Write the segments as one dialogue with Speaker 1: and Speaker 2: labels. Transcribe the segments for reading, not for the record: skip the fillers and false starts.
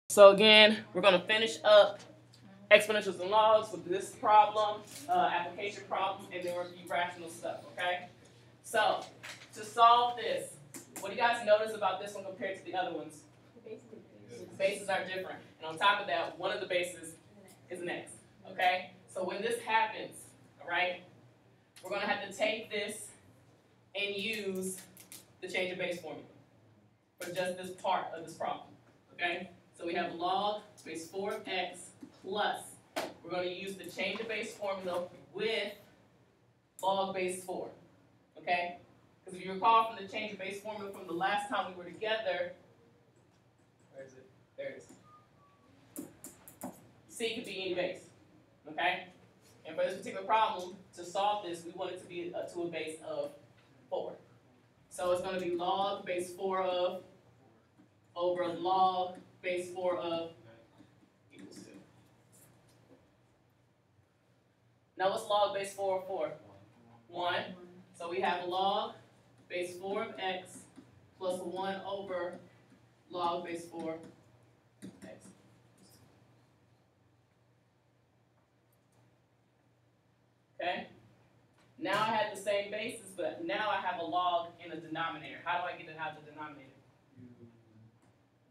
Speaker 1: So again, we're going to finish up exponentials and logs with this problem, application problem, and then review rational stuff, okay? So, to solve this, what do you guys notice about this one compared to the other ones? The bases are different. And on top of that, one of the bases is an x, okay? So when this happens, all right, we're going to have to take this and use the change of base formula for just this part of this problem, okay? So we have log base 4 of x plus, we're going to use the change of base formula with log base 4, okay? Because if you recall from the change of base formula from the last time we were together, where is it? There it is. C could be any base, okay? And for this particular problem, to solve this, we want it to be to a base of 4. So it's going to be log base 4 of over log base 4 of equals 2. Now what's log base 4 of 4? 1. So we have log base 4 of x plus 1 over log base 4 of x. Okay? Now I have the same basis, but now I have a log in a denominator. How do I get it out of the denominator?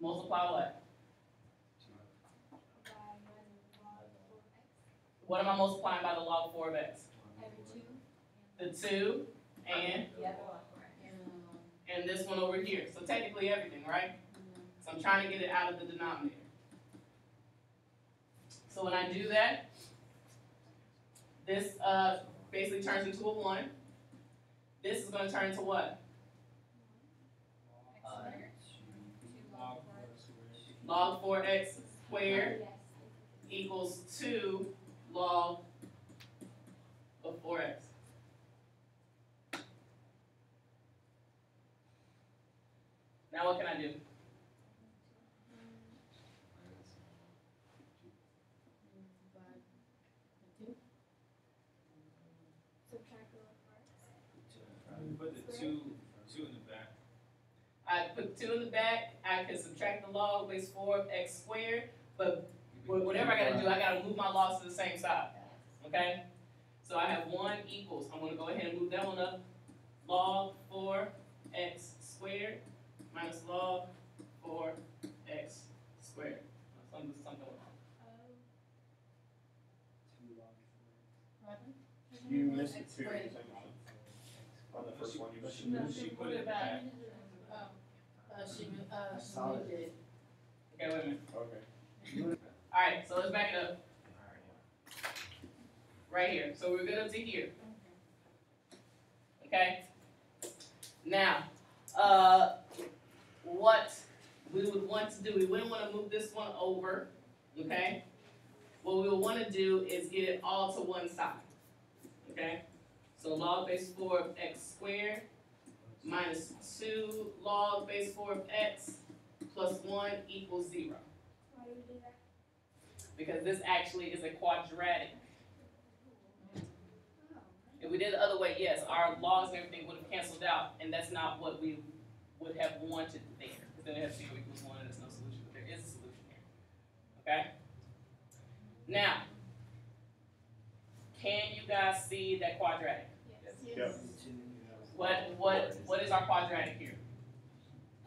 Speaker 1: Multiply what? What am I multiplying by the log 4 of x? The 2 and this one over here. So technically everything, right? So I'm trying to get it out of the denominator. So when I do that, this basically turns into a 1. This is going to turn into what? Log 4x squared equals 2 log of 4x. Now what can I do?
Speaker 2: Put the two in the back.
Speaker 1: I put 2 in the back. I can subtract the log base 4 of x squared, but whatever I got to do, I got to move my logs to the same side. Okay? So I have 1 equals. I'm going to go ahead and move that one up. Log 4x squared minus log 4x squared. Something
Speaker 3: You missed it too. On the first one, you missed it.
Speaker 2: She put it back.
Speaker 1: she moved it. Okay, wait a minute.
Speaker 3: Okay.
Speaker 1: Alright, so let's back it up. Right here. So we're good up to here. Okay? Now, what we would want to do, we wouldn't want to move this one over. Okay? What we would want to do is get it all to one side. Okay? So log base 4 of x squared minus 2 log base 4 of x plus 1 equals 0.
Speaker 4: Why do we do that?
Speaker 1: Because this actually is a quadratic. If we did it the other way, yes, our logs and everything would have canceled out, and that's not what we would have wanted there. Because then we have 0 equals 1 and there's no solution, but there is a solution here. Okay? Now, can you guys see that quadratic?
Speaker 4: Yes.
Speaker 3: Yep.
Speaker 1: What is our quadratic here?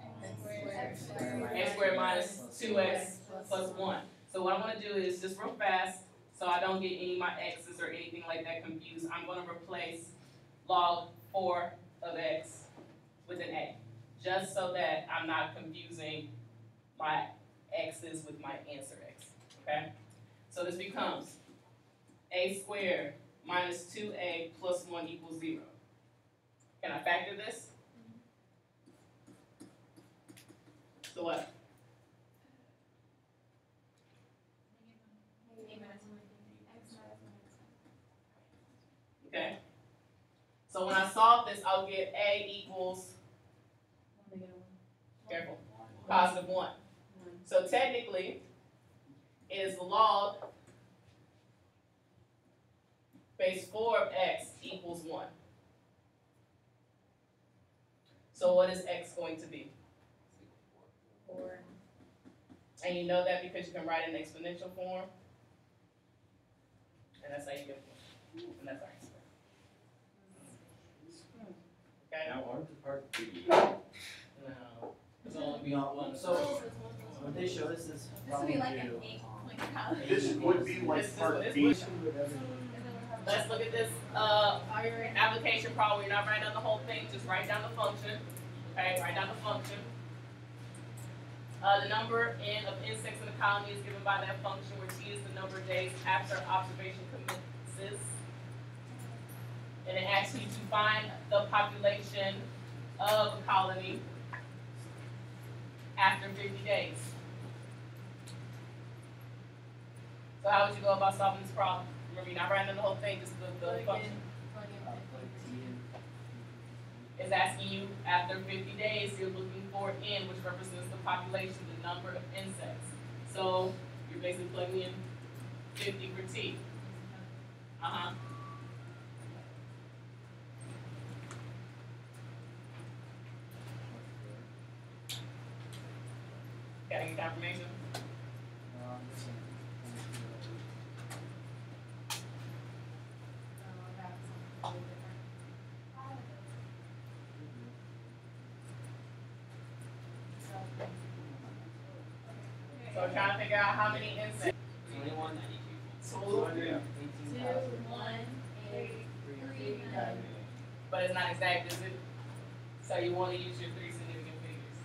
Speaker 4: X
Speaker 1: X squared minus 2x plus 1. So what I'm going to do is just real fast, so I don't get any of my x's or anything like that confused. I'm going to replace log 4 of x with an a, just so that I'm not confusing my x's with my answer x. Okay? So this becomes a squared minus 2a plus 1 equals 0. Can I factor this? So what? Okay. So when I solve this, I'll get a equals, careful, positive 1. So technically, it is log base 4 of x equals 1. So what is x going to be?
Speaker 4: 4.
Speaker 1: And you know that because you can write it in exponential form. And that's how you get it. And that's our answer. Okay?
Speaker 2: Now on to part B.
Speaker 1: No. There's only be one.
Speaker 4: So, what they show us is
Speaker 5: This would be like an
Speaker 4: do,
Speaker 5: 8-point college.
Speaker 3: This would be like part B.
Speaker 1: Let's look at this application problem. You're not writing down the whole thing, just write down the function. Okay, write down the function. The number n of insects in the colony is given by that function, where t is the number of days after observation commences. And it asks you to find the population of a colony after 50 days. So how would you go about solving this problem? Remember, you're not writing down the whole thing, just the function. It's asking you, after 50 days, you're looking for n, which represents the population, the number of insects. So you're basically plugging in 50 for t. Gotta get confirmation. So we're trying to figure out how many insects.
Speaker 4: 21,
Speaker 1: 2,
Speaker 4: 18,000.
Speaker 5: 1, 8, 3, 9.
Speaker 1: but it's not exact, is it? So you want to use your 3 significant figures.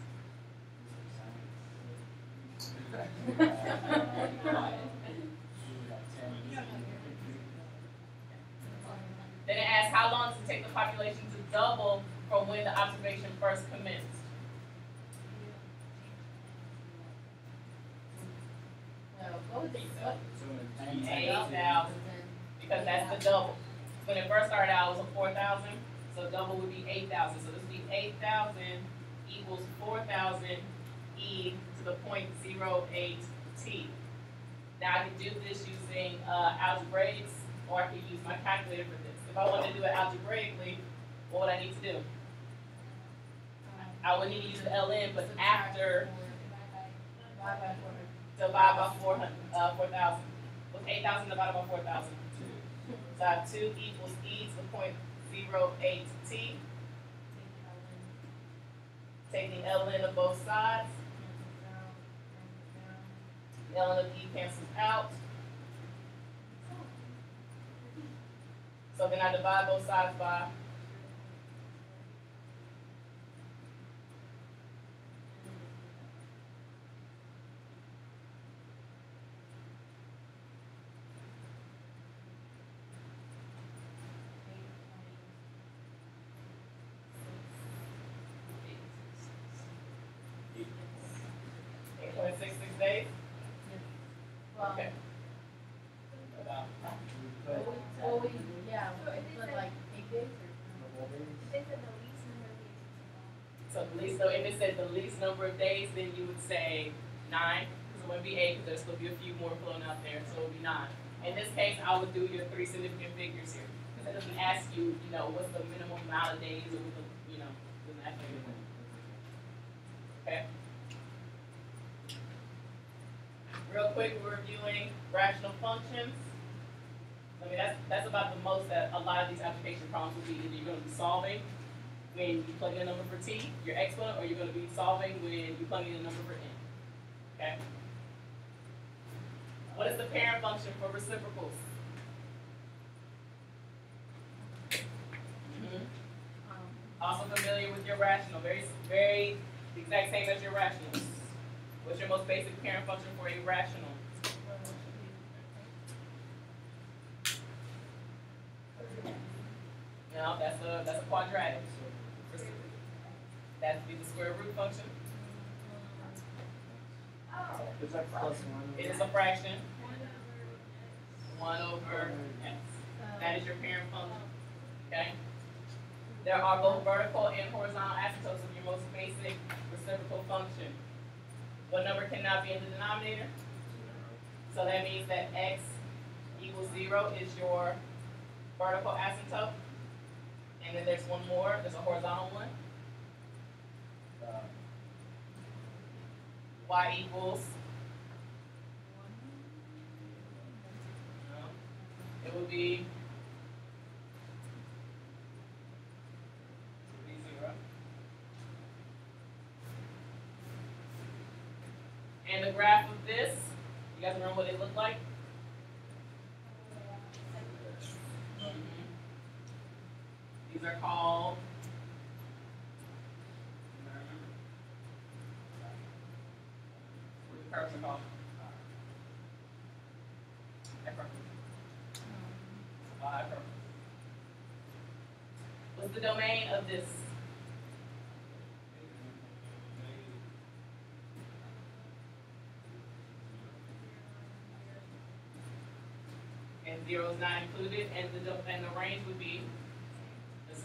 Speaker 1: Then it asks, how long does it take the population to double from when the observation first commenced?
Speaker 5: No, go with the
Speaker 1: 8,000, because that's the double. When it first started out, it was a 4,000, so double would be 8,000. So this would be 8,000 equals 4,000 e to the 0.08 t. Now I can do this using algebraics, or I could use my calculator for this. If I wanted to do it algebraically, what would I need to do? I would need to use the ln, but after divide by 4,000. What's 8,000 divided by 4,000? So I have 2 equals e to the 0.08 t. Take the ln of both sides. Ln of e cancels out. So then I divide both sides by 8.66 days.
Speaker 5: Well,
Speaker 1: Okay. About
Speaker 5: yeah, it's like 8 days or
Speaker 1: So the least, so if it said the least number of days, then you would say 9, because it wouldn't be 8, because there's still be a few more floating out there, so it would be 9. In this case, I would do your 3 significant figures here, because it doesn't ask you, what's the minimum amount of days, or what the, doesn't ask you anything. Okay. Real quick, we're reviewing rational functions. I mean, that's about the most that a lot of these application problems will be. Either you're going to be solving when you plug in a number for t, your exponent, or you're going to be solving when you plug in a number for n. Okay? What is the parent function for reciprocals? Also familiar with your rational, very the exact same as your rationals. What's your most basic parent function for a rational? No, that's a quadratic. That would be the square root function.
Speaker 3: Is that
Speaker 4: Plus
Speaker 3: fraction?
Speaker 4: 1.
Speaker 1: It is a fraction. 1 over x. That is your parent function. Okay? There are both vertical and horizontal asymptotes of your most basic reciprocal function. What number cannot be in the denominator? So that means that x equals 0 is your vertical asymptote. And then there's one more, there's a horizontal one. Y equals be 0. And the graph of this, you guys remember what it looked like? These are called, what the curves are called? What's the domain of this? And 0 is not included, and the range would be the same.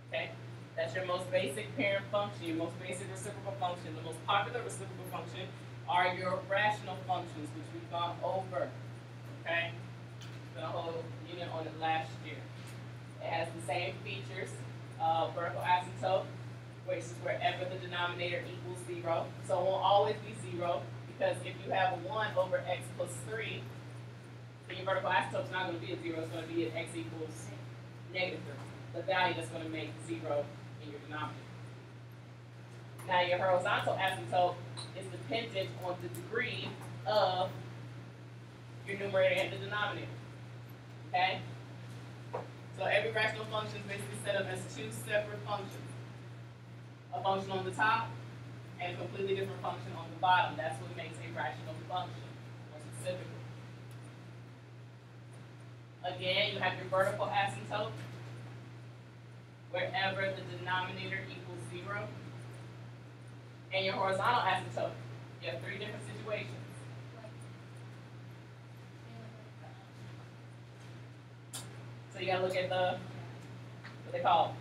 Speaker 1: Okay, that's your most basic parent function, your most basic reciprocal function. The most popular reciprocal function are your rational functions, which we've gone over. Okay, done a whole unit on it last year. It has the same features, vertical asymptote, which is wherever the denominator equals 0. So it won't always be 0, because if you have a 1 over x plus 3, then your vertical asymptote is not going to be a 0, it's going to be at x equals negative 3, the value that's going to make 0 in your denominator. Now your horizontal asymptote is dependent on the degree of your numerator and the denominator. Okay? So every rational function is basically set up as two separate functions. A function on the top and a completely different function on the bottom. That's what makes a rational function, more specifically. Again, you have your vertical asymptote, wherever the denominator equals 0. And your horizontal asymptote, you have three different situations. So you gotta look at the, what they call it.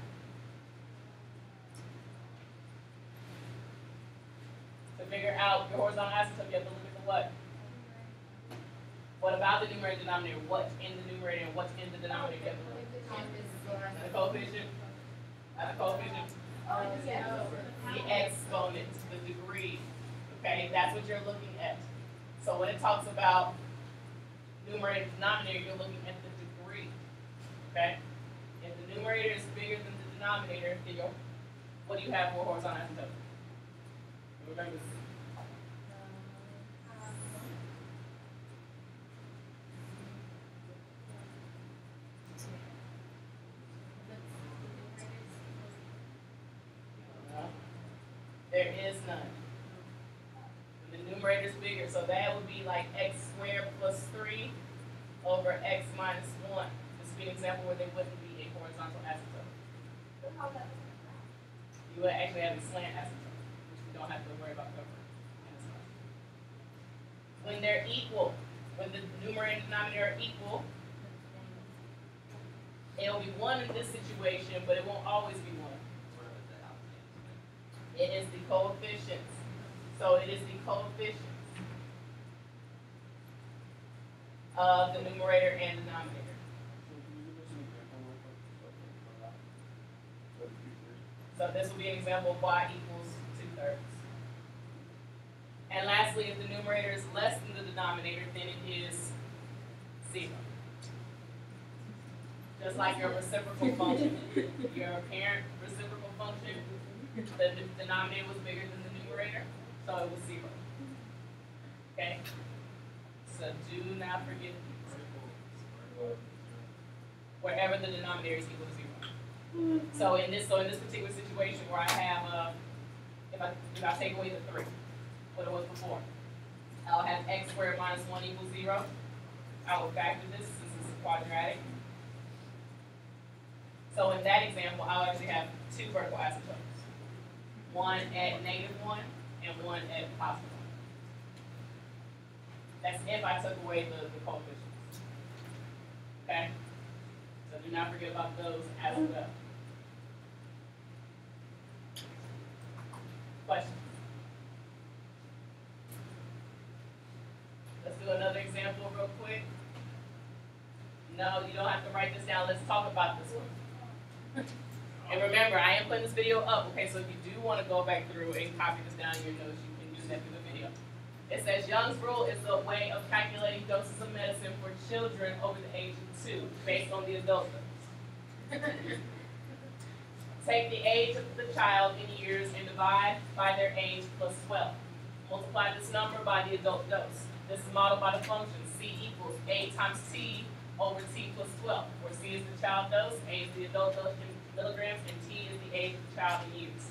Speaker 1: To figure out your horizontal asymptote, you have to look at the what? What about the numerator and denominator? What's in the numerator and what's in the denominator? You have to look at the coefficient. The coefficient. The exponent, the degree. Okay, that's what you're looking at. So when it talks about numerator and denominator, you're looking at the degree. Okay? If the numerator is bigger than the denominator, then what do you have for horizontal asymptote? Remember. There is none. The numerator is bigger, so that would be like x squared plus 3 over x minus 1. This would be an example where there wouldn't be a horizontal asymptote. You would actually have a slant asymptote, which we don't have to worry about covering in this class. When they're equal, when the numerator and denominator are equal, it'll be 1 in this situation, but it won't always be 1. It is the coefficients. So it is the coefficients of the numerator and denominator. So this will be an example of y equals 2/3. And lastly, if the numerator is less than the denominator, then it is 0. Just like your reciprocal function, your parent reciprocal function, the denominator was bigger than the numerator, so it was 0. Okay? So do not forget these. Wherever the denominator is equal to 0. So in this particular situation where I have if I take away the 3, what it was before, I'll have x squared minus 1 equals 0. I will factor this since it's quadratic. So in that example, I'll actually have two vertical asymptotes. One at -1 and one at +1. That's if I took away the coefficients. Okay? So do not forget about those as well. Questions? Let's do another example real quick. No, you don't have to write this down. Let's talk about this one. And remember, I am putting this video up, okay, so if you do want to go back through and copy this down in your notes, you can do see that through the video. It says Young's rule is a way of calculating doses of medicine for children over the age of 2, based on the adult dose. Take the age of the child in years and divide by their age plus 12. Multiply this number by the adult dose. This is modeled by the function C equals A times T over T plus 12, where C is the child dose, A is the adult dose in milligrams, and T is the age of the child in years.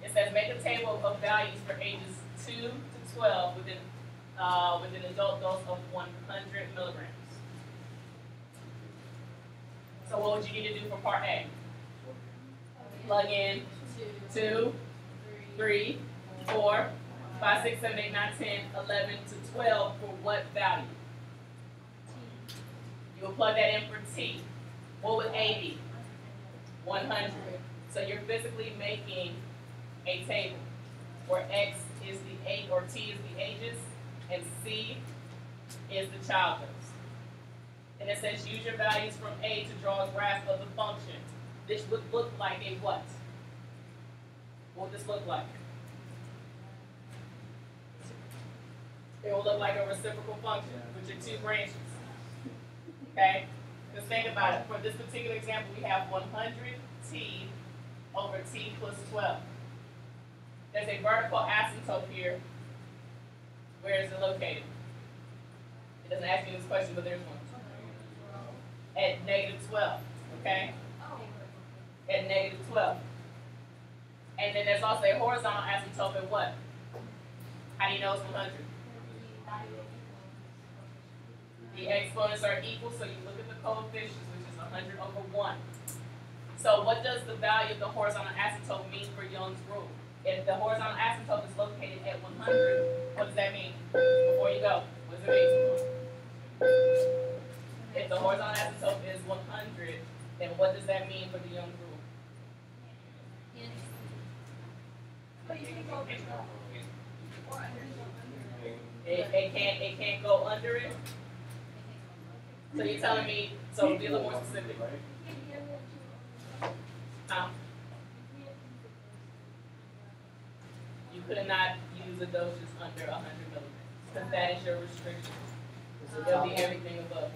Speaker 1: It says make a table of values for ages 2 to 12 with an adult dose of 100 milligrams. So what would you need to do for part A? Plug in 2, 3, 4, 5, 6, 7, 8, 9, 10, 11 to 12 for what value? You will plug that in for T. What would A be? 100. So you're physically making a table where X is the age, or T is the ages, and C is the child dose. And it says use your values from A to draw a graph of the function. This would look like a what? What would this look like? It will look like a reciprocal function with your 2 branches. Okay? Just think about it. For this particular example, we have 100t over t plus 12. There's a vertical asymptote here. Where is it located? It doesn't ask me this question, but there's one. At negative 12. Okay? At negative 12. And then there's also a horizontal asymptote at what? How do you know it's 100? The exponents are equal, so you look at the coefficients, which is 100 over 1. So what does the value of the horizontal asymptote mean for Young's rule? If the horizontal asymptote is located at 100, what does that mean? Before you go, what does it mean? If the horizontal asymptote is 100, then what does that mean for the Young's rule? It can't go under it. So you're telling me, so be a little more specific. You could not use a dose just under 100 milligrams, because that is your restriction. It'll be everything above.